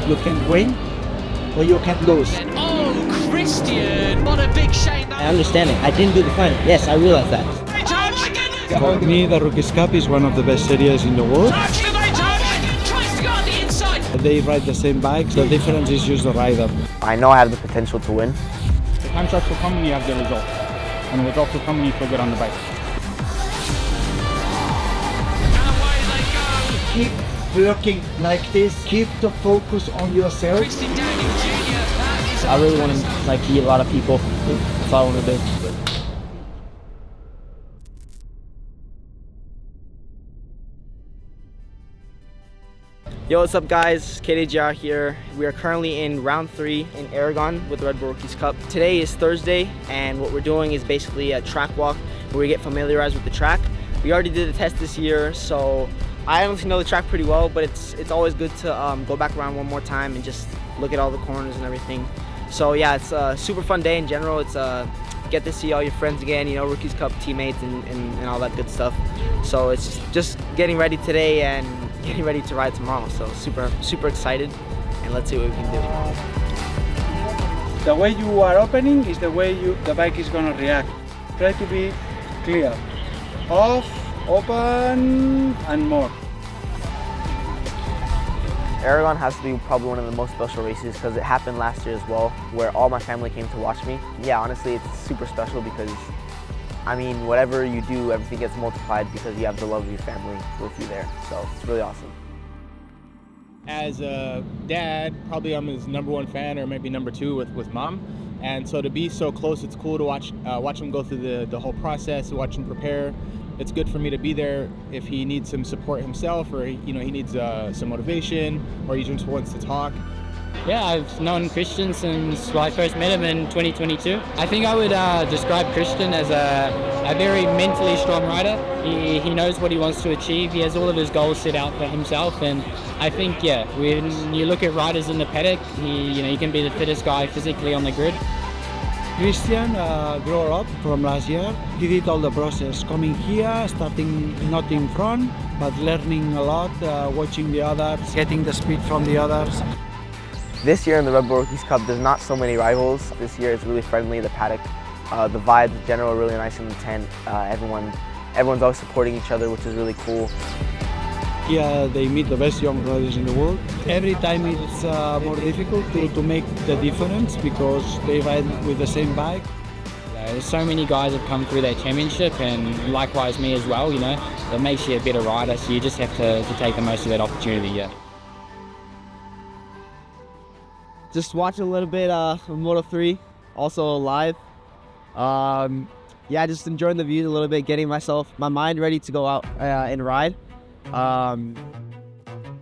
You can win or you can lose. Oh, Christian, what a big shame. I understand it. I didn't do the final. Yes, I realize that. For me, the Rookies Cup is one of the best series in the world. They ride the same bikes. The difference is just the rider. I know I have the potential to win. The time starts will come when you have the result. And the results will come when you feel good on the bike. Keep working like this. Keep the focus on yourself. I really want to beat a lot of people. That's all I want to do. Yo, what's up guys? KDJR here. We are currently in round 3 in Aragon with the Red Bull Rookies Cup. Today is Thursday, and what we're doing is basically a track walk where we get familiarized with the track. We already did the test this year, so I honestly know the track pretty well, but it's always good to go back around one more time and just look at all the corners and everything. So yeah, it's a super fun day in general. It's get to see all your friends again, you know, Rookies Cup teammates and all that good stuff. So it's just getting ready today and getting ready to ride tomorrow. So super excited, and let's see what we can do. The way you are opening is the way the bike is gonna react. Try to be clear. Off, open, and more. Aragon has to be probably one of the most special races because it happened last year as well, where all my family came to watch me. Yeah, honestly, it's super special because, I mean, whatever you do, everything gets multiplied because you have the love of your family with you there. So it's really awesome. As a dad, probably I'm his #1 fan, or maybe #2 with mom. And so to be so close, it's cool to watch him go through the whole process, watch him prepare. It's good for me to be there if he needs some support himself, or he needs some motivation, or he just wants to talk. Yeah, I've known Christian since I first met him in 2022. I think I would describe Christian as a very mentally strong rider. He knows what he wants to achieve. He has all of his goals set out for himself, and I think, yeah, when you look at riders in the paddock, he can be the fittest guy physically on the grid. Christian grew up from last year. He did all the process, coming here, starting not in front, but learning a lot, watching the others, getting the speed from the others. This year in the Red Bull Rookies Cup, there's not so many rivals. This year it's really friendly, the paddock. The vibes in general are really nice in the tent. Everyone's always supporting each other, which is really cool. Here they meet the best young riders in the world. Every time it's more difficult to make the difference because they ride with the same bike. There's so many guys that come through that championship, and likewise me as well, It makes you a better rider, so you just have to take the most of that opportunity, yeah. Just watching a little bit of Moto3, also live. Yeah, just enjoying the views a little bit, getting my mind ready to go out and ride.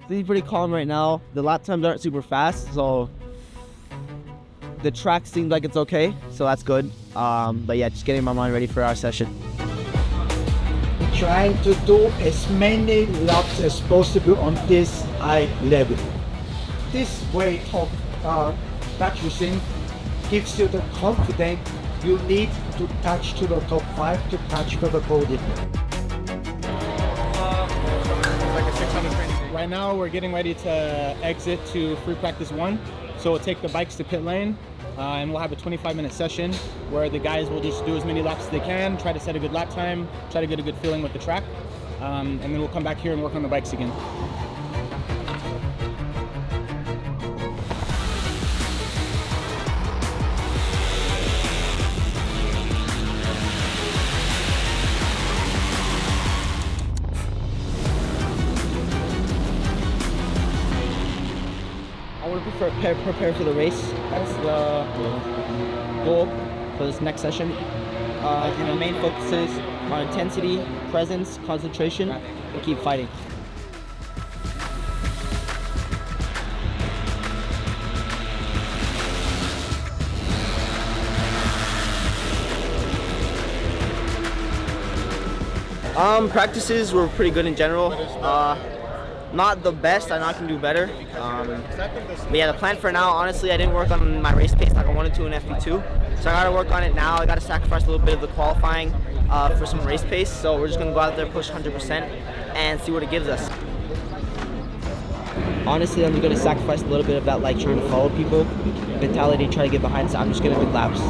Feeling pretty calm right now. The lap times aren't super fast, so the track seems like it's okay, so that's good. But yeah, just getting my mind ready for our session. Trying to do as many laps as possible on this high level. This way of practicing gives you the confidence you need to touch to the top 5 to touch to the podium. Right now we're getting ready to exit to free practice 1. So we'll take the bikes to pit lane, and we'll have a 25-minute session where the guys will just do as many laps as they can, try to set a good lap time, try to get a good feeling with the track, and then we'll come back here and work on the bikes again. I want to prepare for the race. That's the goal for this next session. And the main focus is on intensity, presence, concentration, and keep fighting. Practices were pretty good in general. Not the best, I know I can do better. But yeah, the plan for now, honestly, I didn't work on my race pace like I wanted to in FP2. So I gotta work on it now. I gotta sacrifice a little bit of the qualifying for some race pace. So we're just gonna go out there, push 100%, and see what it gives us. Honestly, I'm going to sacrifice a little bit of that, like trying to follow people mentality, try to get behind, so I'm just going to do laps.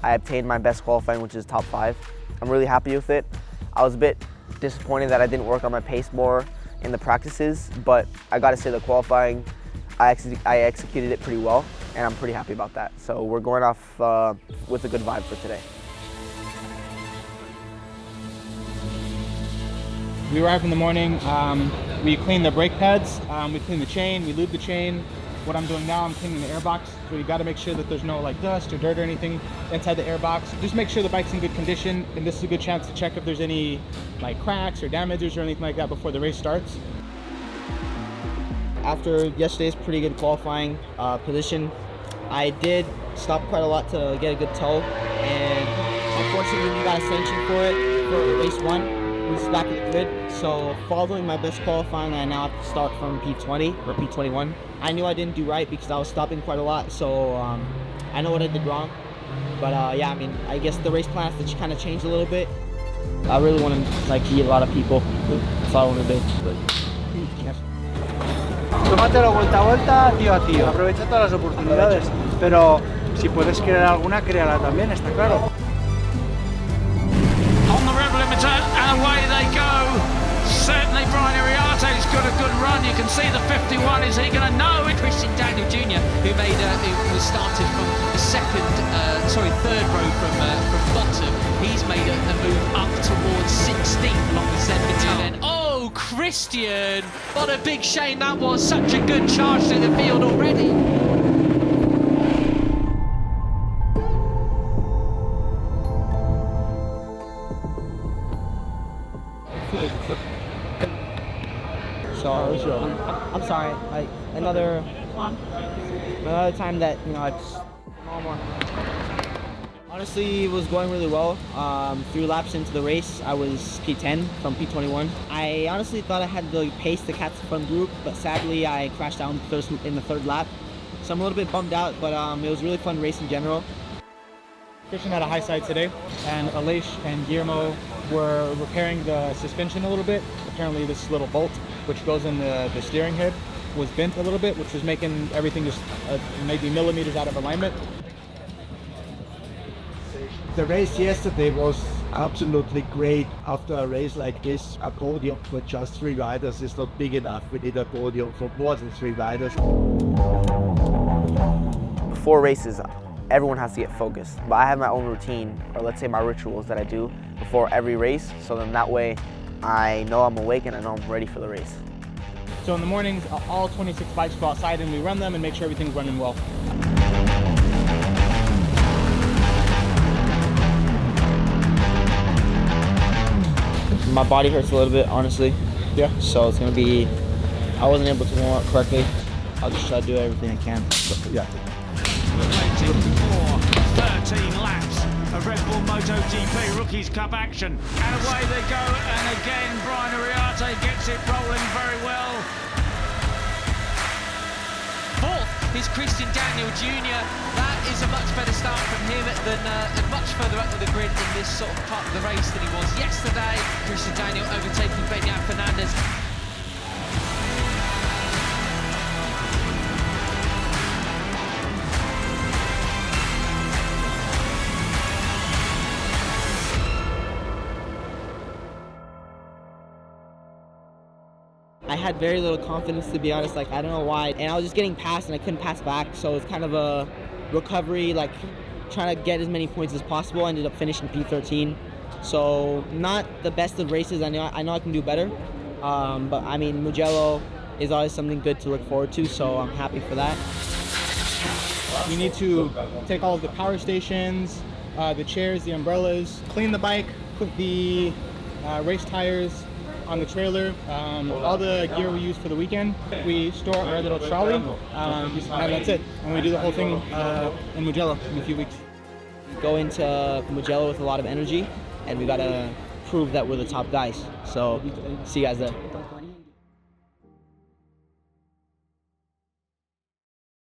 I obtained my best qualifying, which is top 5. I'm really happy with it. I was a bit disappointed that I didn't work on my pace more in the practices, but I gotta say the qualifying, I executed it pretty well, and I'm pretty happy about that. So we're going off with a good vibe for today. We arrived in the morning, we cleaned the brake pads, we cleaned the chain, we lubed the chain. What I'm doing now, I'm cleaning the airbox. So you gotta make sure that there's no like dust or dirt or anything inside the airbox. Just make sure the bike's in good condition, and this is a good chance to check if there's any like cracks or damages or anything like that before the race starts. After yesterday's pretty good qualifying position, I did stop quite a lot to get a good tow, and unfortunately we got a sanction for it for race 1. Which is back in the grid. So following my best qualifying, I now have to start from P20 or P21. I knew I didn't do right because I was stopping quite a lot, so I know what I did wrong. But yeah, I mean, I guess the race plan has to kind of change a little bit. I really want to like beat a lot of people. That's all I want to do. Tómatelo vuelta a vuelta, tío a tío. Aprovecha todas las oportunidades, pero si puedes crear alguna, créala también, está claro. On the rev limiter, and away they go. Certainly Brian Iriarte's got a good run. You can see the 51. Is he going to know it? Christian Daniel Jr., who was started from the third row from bottom. He's made a move up towards 16th along the ZBT. And oh, Christian! What a big shame that was. Such a good charge to the field already. So I'm sorry. Like another time that I just more. Honestly, it was going really well. 3 laps into the race, I was P10 from P21. I honestly thought I had the pace to catch the front group, but sadly I crashed down in the 3rd lap. So I'm a little bit bummed out, but it was a really fun race in general. Christian had a high side today, and Aleix and Guillermo were repairing the suspension a little bit. Apparently this little bolt, which goes in the steering head, was bent a little bit, which was making everything just maybe millimeters out of alignment. The race yesterday was absolutely great. After a race like this, a podium for just 3 riders is not big enough. We need a podium for more than 3 riders. Before races, everyone has to get focused, but I have my own routine, or let's say my rituals that I do before every race, so then that way I know I'm awake and I know I'm ready for the race. So in the mornings, all 26 bikes go outside and we run them and make sure everything's running well. My body hurts a little bit, honestly. Yeah. So it's gonna be, I wasn't able to warm up correctly. I'll just try to do everything I can. Yeah. 13 laps of Red Bull MotoGP Rookies Cup action. And away they go, and again Brian Iriarte gets it rolling very well. 4th is Christian Daniel Jr. That is a much better start from him than and much further up the grid in this sort of part of the race than he was yesterday. Christian Daniel overtaking Beñat Fernandez. I had very little confidence, to be honest. Like, I don't know why, and I was just getting past and I couldn't pass back, so it's kind of a recovery, like trying to get as many points as possible. I ended up finishing P13, so not the best of races. I know I can do better, but I mean, Mugello is always something good to look forward to, so I'm happy for that. You need to take all of the power stations, the chairs, the umbrellas, clean the bike, put the race tires on the trailer, all the gear we use for the weekend. We store our little trolley, and that's it. And we do the whole thing in Mugello in a few weeks. Go into Mugello with a lot of energy, and we gotta prove that we're the top guys. So, see you guys there.